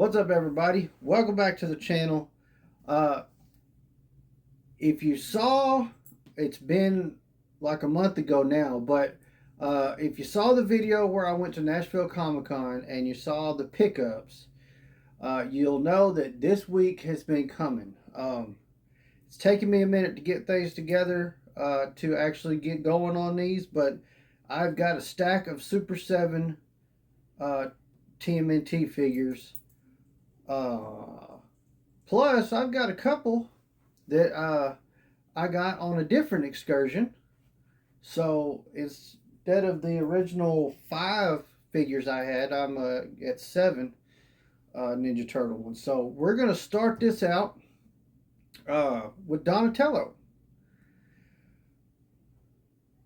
What's up, everybody? Welcome back to the channel. Uh, if you saw, it's been like a month ago now, but if you saw the video where I went to Nashville Comic Con and you saw the pickups, you'll know that this week has been coming. It's taken me a minute to get things together to actually get going on these, but I've got a stack of Super 7 TMNT figures. Plus, I've got a couple that I got on a different excursion. So instead of the original 5 figures I had, I'm at 7 Ninja Turtle ones. So we're going to start this out with Donatello.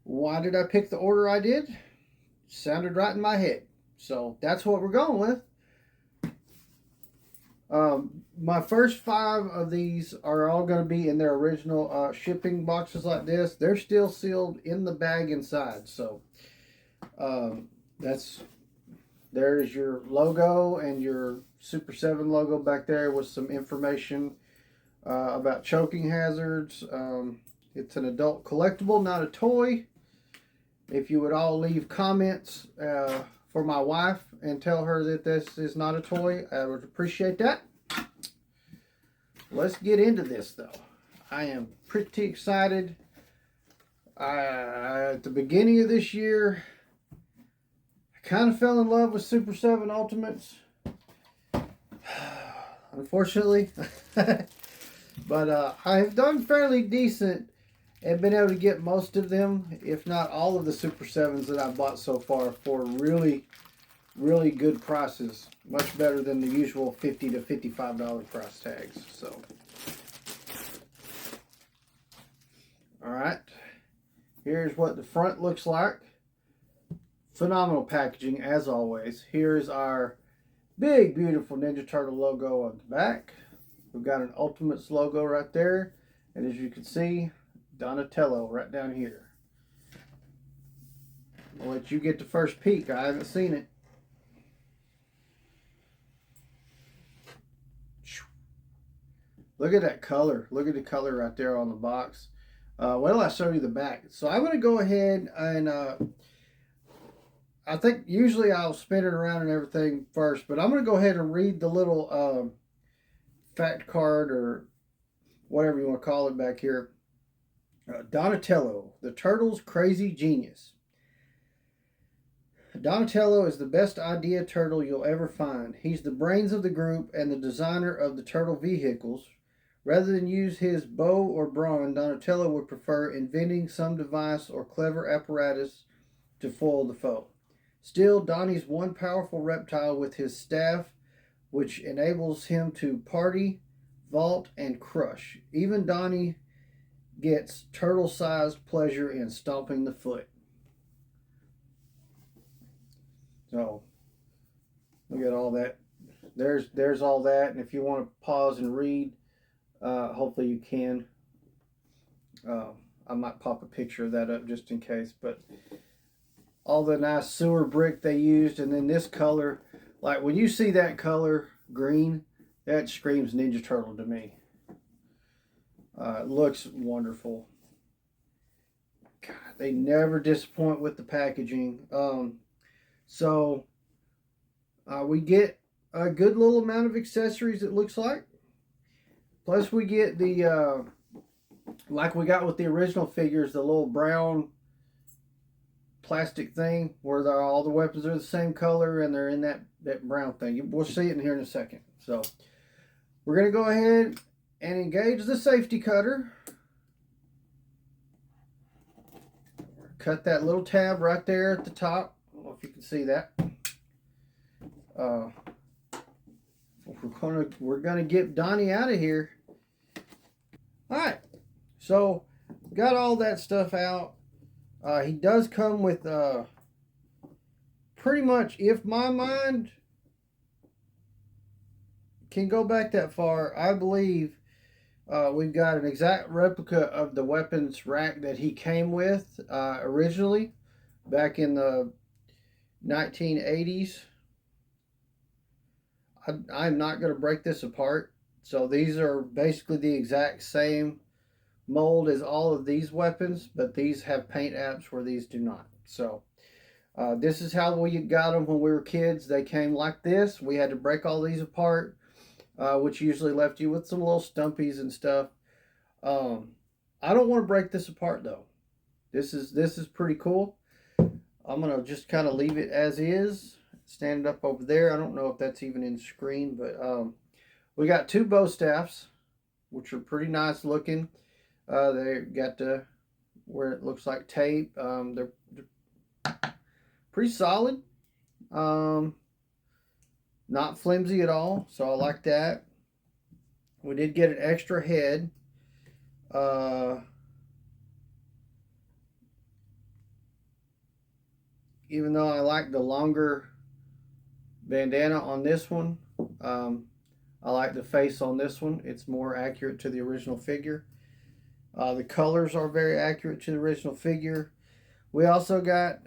Why did I pick the order I did? Sounded right in my head. So that's what we're going with. My first 5 of these are all going to be in their original shipping boxes like this. They're still sealed in the bag inside. So there's your logo and your Super 7 logo back there with some information about choking hazards. It's an adult collectible, not a toy. If you would all leave comments for my wife and tell her that this is not a toy, I would appreciate that. Let's get into this, though. I am pretty excited. At the beginning of this year, I kind of fell in love with Super 7 Ultimates. Unfortunately. But I've done fairly decent and been able to get most of them, if not all of the Super 7s that I've bought so far, for really good prices. Much better than the usual $50 to $55 price tags. So, alright, here's what the front looks like. Phenomenal packaging as always. Here's our big beautiful Ninja Turtle logo on the back. We've got an Ultimates logo right there, and as you can see, Donatello right down here. I'll let you get the first peek. I haven't seen it. Look at that color. Look at the color right there on the box. Wait till I show you the back. So I'm going to go ahead and I think usually I'll spin it around and everything first, but I'm going to go ahead and read the little fact card or whatever you want to call it back here. Donatello, the Turtle's crazy genius. Donatello is the best idea turtle you'll ever find. He's the brains of the group and the designer of the turtle vehicles. Rather than use his bow or brawn, Donatello would prefer inventing some device or clever apparatus to foil the foe. Still, Donnie's one powerful reptile with his staff, which enables him to party, vault, and crush. Even Donnie gets turtle-sized pleasure in stomping the foot. So, look at all that. There's all that, and if you want to pause and read, hopefully you can. I might pop a picture of that up just in case, but all the nice sewer brick they used, and then this color, like when you see that color, green, that screams Ninja Turtle to me. It looks wonderful. God, they never disappoint with the packaging. So we get a good little amount of accessories, it looks like. Plus we get the, like we got with the original figures, the little brown plastic thing where all the weapons are the same color and they're in that brown thing. We'll see it in here in a second. So we're going to go ahead and engage the safety cutter. Cut that little tab right there at the top. I don't know if you can see that. We're gonna get Donnie out of here. All right, so got all that stuff out. He does come with pretty much, if my mind can go back that far, I believe we've got an exact replica of the weapons rack that he came with originally back in the 1980s. I'm not going to break this apart. So these are basically the exact same mold as all of these weapons, but these have paint apps where these do not. So this is how we got them when we were kids. They came like this. We had to break all these apart, which usually left you with some little stumpies and stuff. Um, I don't want to break this apart though. This is pretty cool. I'm gonna just kind of leave it as is. Stand it up over there. I don't know if that's even in screen, but we got two bow staffs, which are pretty nice looking. They got the where it looks like tape. They're pretty solid. Um, Not flimsy at all, so I like that. We did get an extra head. Even though I like the longer bandana on this one, I like the face on this one. It's more accurate to the original figure. The colors are very accurate to the original figure. We also got,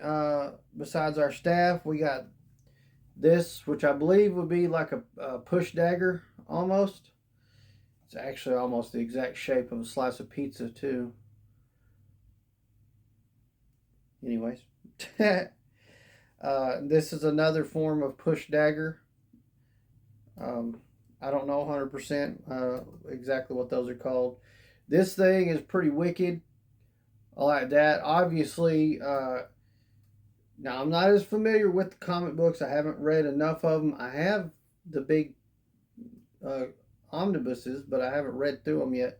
besides our staff, we got this, which I believe would be like a push dagger almost. It's actually almost the exact shape of a slice of pizza too. Anyways. This is another form of push dagger. I don't know 100% exactly what those are called. This thing is pretty wicked. I like that. Obviously, now I'm not as familiar with the comic books. I haven't read enough of them. I have the big omnibuses, but I haven't read through them yet.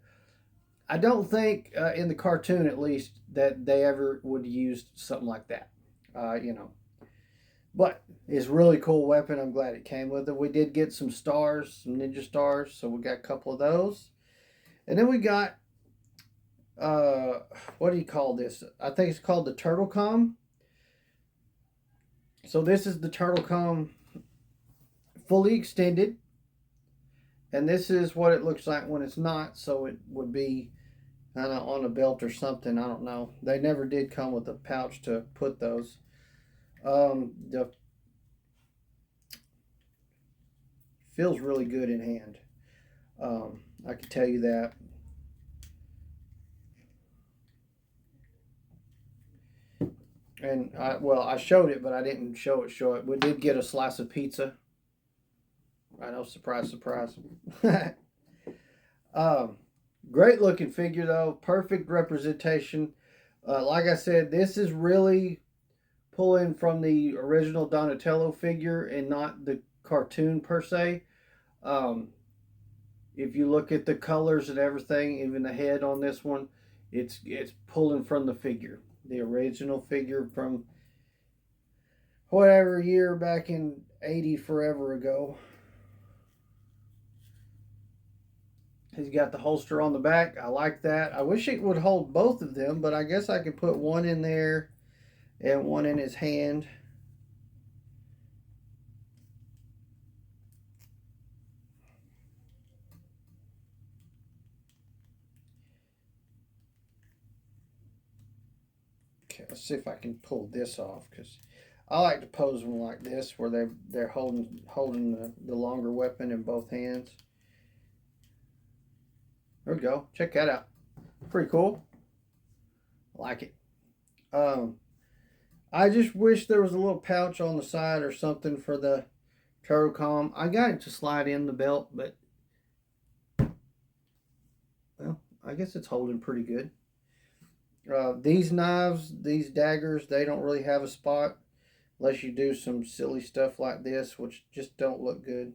I don't think, in the cartoon at least, that they ever would use something like that. You know. But it's a really cool weapon. I'm glad it came with it. We did get some stars, some ninja stars, so we got a couple of those. And then we got, what do you call this? I think it's called the Turtle Com. So this is the Turtle Com fully extended. And this is what it looks like when it's not. So it would be kind of on a belt or something. I don't know. They never did come with a pouch to put those. The feels really good in hand. I can tell you that. And I showed it, but I didn't show it. We did get a slice of pizza. I know, surprise, surprise. Great looking figure though. Perfect representation. Like I said, this is really pulling from the original Donatello figure and not the cartoon per se. If you look at the colors and everything, even the head on this one, it's pulling from the figure, the original figure from whatever year back in 80 forever ago. He's got the holster on the back. I like that. I wish it would hold both of them, but I guess I could put one in there and one in his hand. Okay, let's see if I can pull this off, because I like to pose them like this, where they're holding the longer weapon in both hands. There we go. Check that out. Pretty cool. I like it. I just wish there was a little pouch on the side or something for the turtle com. I got it to slide in the belt, but well, I guess it's holding pretty good. These knives, these daggers, they don't really have a spot unless you do some silly stuff like this, which just don't look good.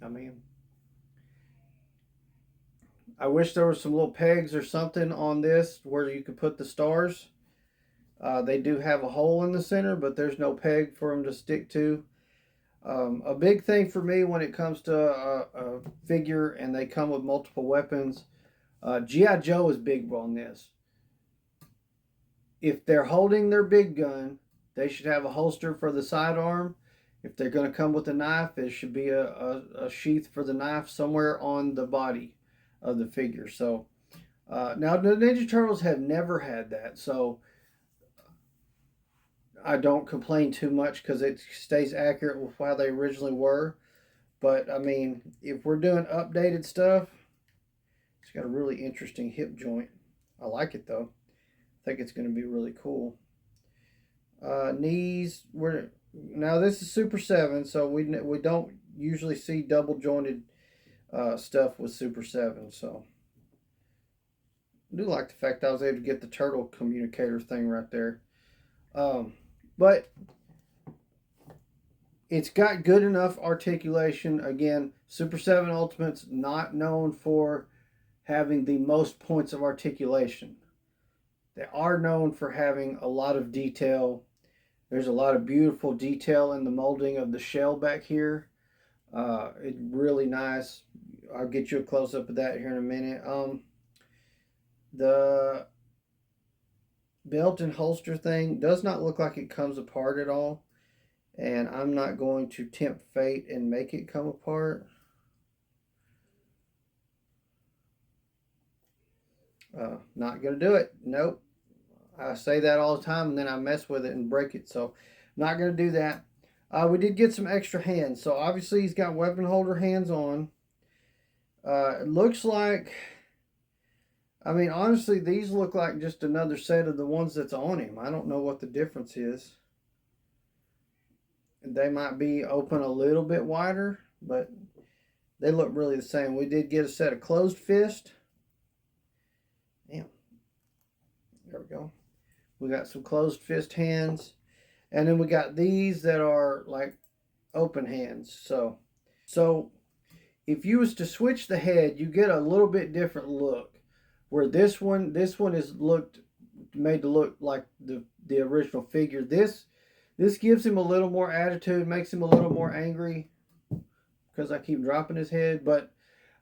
I mean, I wish there was some little pegs or something on this where you could put the stars. They do have a hole in the center, but there's no peg for them to stick to. A big thing for me when it comes to a figure and they come with multiple weapons, G.I. Joe is big on this. If they're holding their big gun, they should have a holster for the sidearm. If they're going to come with a knife, there should be a sheath for the knife somewhere on the body of the figure. So now the Ninja Turtles have never had that. So I don't complain too much because it stays accurate with how they originally were. But I mean, if we're doing updated stuff, it's got a really interesting hip joint. I like it though. I think it's going to be really cool. Knees, we're now this is Super 7, so we don't usually see double jointed stuff with Super 7. So I do like the fact I was able to get the turtle communicator thing right there. But it's got good enough articulation. Again, Super 7 Ultimate's not known for having the most points of articulation. They are known for having a lot of detail. There's a lot of beautiful detail in the molding of the shell back here. It's really nice. I'll get you a close up of that here in a minute. The belt and holster thing does not look like it comes apart at all, and I'm not going to tempt fate and make it come apart. Not gonna do it. Nope. I say that all the time, and then I mess with it and break it. So, not gonna do that. We did get some extra hands. So obviously he's got weapon holder hands on. It looks like, I mean, honestly, these look like just another set of the ones that's on him. I don't know what the difference is. They might be open a little bit wider, but they look really the same. We did get a set of closed fist. Damn. There we go. We got some closed fist hands. And then we got these that are like open hands. So if you was to switch the head, you get a little bit different look. Where this one is made to look like the original figure. This gives him a little more attitude, makes him a little more angry because I keep dropping his head. But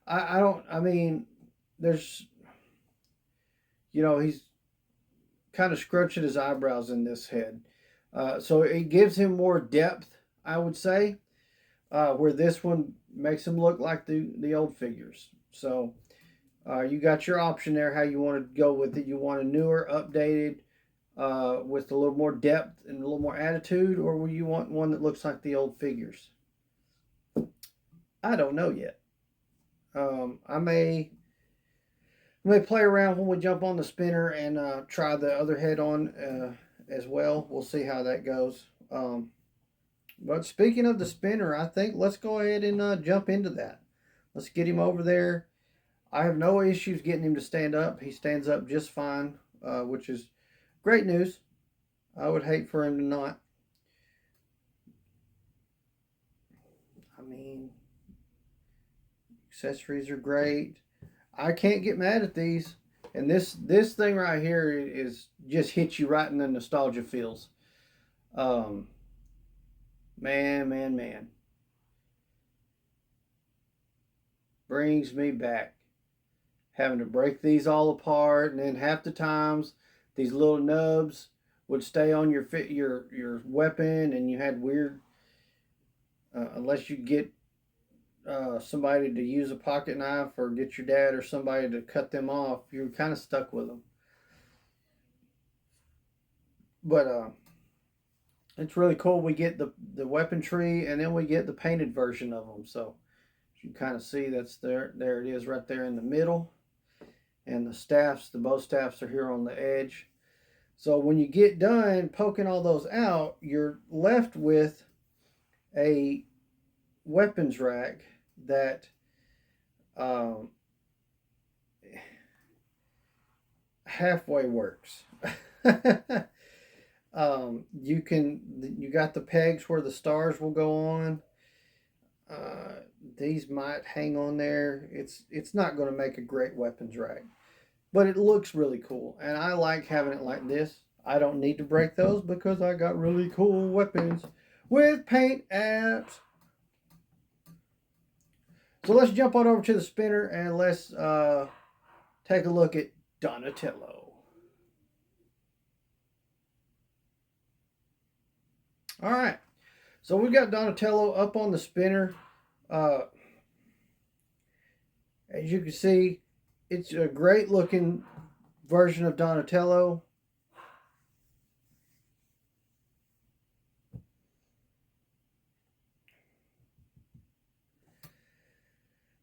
I mean, there's, he's kind of scrunching his eyebrows in this head. So it gives him more depth, I would say, where this one makes him look like the old figures. So you got your option there how you want to go with it. You want a newer, updated, with a little more depth and a little more attitude, or will you want one that looks like the old figures? I don't know yet. I may play around when we jump on the spinner and try the other head on as well. We'll see how that goes. But speaking of the spinner, I think let's go ahead and jump into that. Let's get him over there. I have no issues getting him to stand up. He stands up just fine, which is great news. I would hate for him to not. I mean, accessories are great. I can't get mad at these. And this thing right here is just hits you right in the nostalgia feels. Man. Brings me back. Having to break these all apart, and then half the times these little nubs would stay on your weapon, and you had weird, unless you get somebody to use a pocket knife or get your dad or somebody to cut them off, you're kind of stuck with them. But it's really cool. We get the weapon tree, and then we get the painted version of them. So you kind of see that's there it is right there in the middle. And the bow staffs are here on the edge. So when you get done poking all those out, you're left with a weapons rack that halfway works. You got the pegs where the stars will go on. These might hang on there. It's not going to make a great weapons rack, but it looks really cool, and I like having it like this. I don't need to break those because I got really cool weapons with paint apps. So let's jump on over to the spinner and let's take a look at Donatello. All right, so we've got Donatello up on the spinner. As you can see, it's a great looking version of Donatello.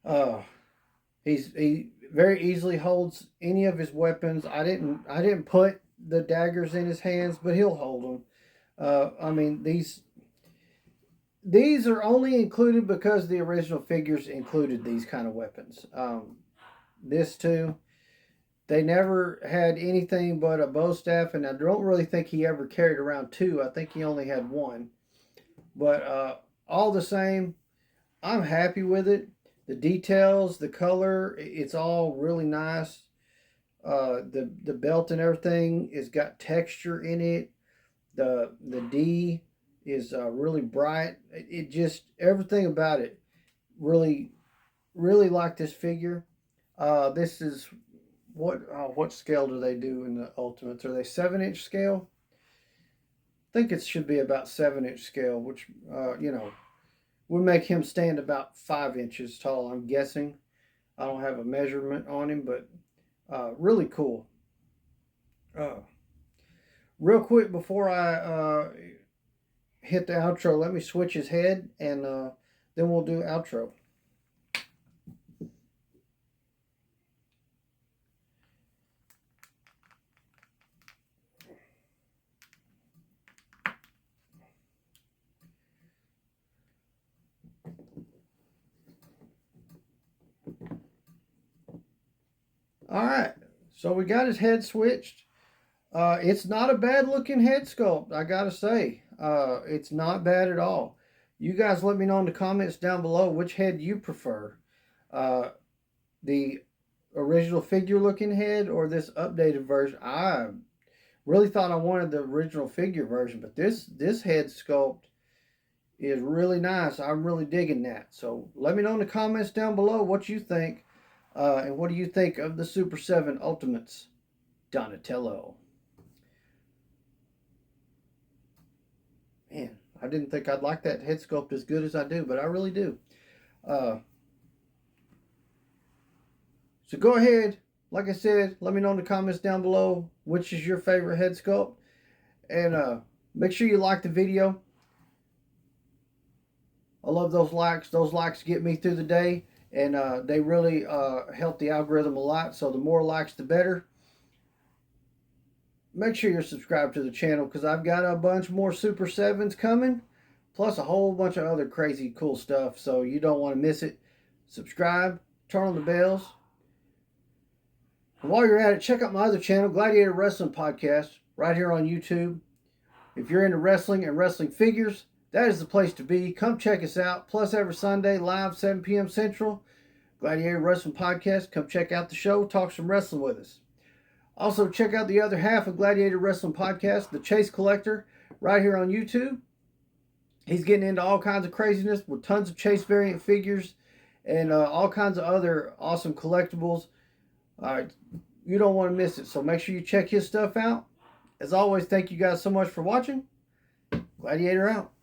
Uh, he very easily holds any of his weapons. I didn't put the daggers in his hands, but he'll hold them. I mean, these are only included because the original figures included these kind of weapons. This too, they never had anything but a bow staff, and I don't really think he ever carried around two. I think he only had one. But all the same, I'm happy with it. The details, the color, it's all really nice. The belt and everything has got texture in it. The D is really bright. It just everything about it really really like this figure. This is what scale do they do in the Ultimates? Are they 7-inch scale? I think it should be about 7-inch scale, which would make him stand about 5 inches tall. I'm guessing. I don't have a measurement on him, but really cool. Uh, Real quick before I hit the outro, let me switch his head and then we'll do outro. All right, so we got his head switched. It's not a bad looking head sculpt, I gotta say. It's not bad at all. You guys let me know in the comments down below which head you prefer. The original figure looking head or this updated version. I really thought I wanted the original figure version, but this head sculpt is really nice. I'm really digging that. So let me know in the comments down below what you think. And what do you think of the Super 7 Ultimates Donatello? Man, I didn't think I'd like that head sculpt as good as I do, but I really do. So go ahead, like I said, let me know in the comments down below which is your favorite head sculpt. And make sure you like the video. I love those likes. Those likes get me through the day, and they really help the algorithm a lot. So the more likes, the better. Make sure you're subscribed to the channel because I've got a bunch more Super 7s coming, plus a whole bunch of other crazy cool stuff. So you don't want to miss it. Subscribe, turn on the bells. And while you're at it, check out my other channel, Gladiator Wrestling Podcast, right here on YouTube. If you're into wrestling and wrestling figures, that is the place to be. Come check us out. Plus, every Sunday, live 7 p.m. Central, Gladiator Wrestling Podcast. Come check out the show. Talk some wrestling with us. Also, check out the other half of Gladiator Wrestling Podcast, The Chase Collector, right here on YouTube. He's getting into all kinds of craziness with tons of Chase variant figures and all kinds of other awesome collectibles. You don't want to miss it, so make sure you check his stuff out. As always, thank you guys so much for watching. Gladiator out.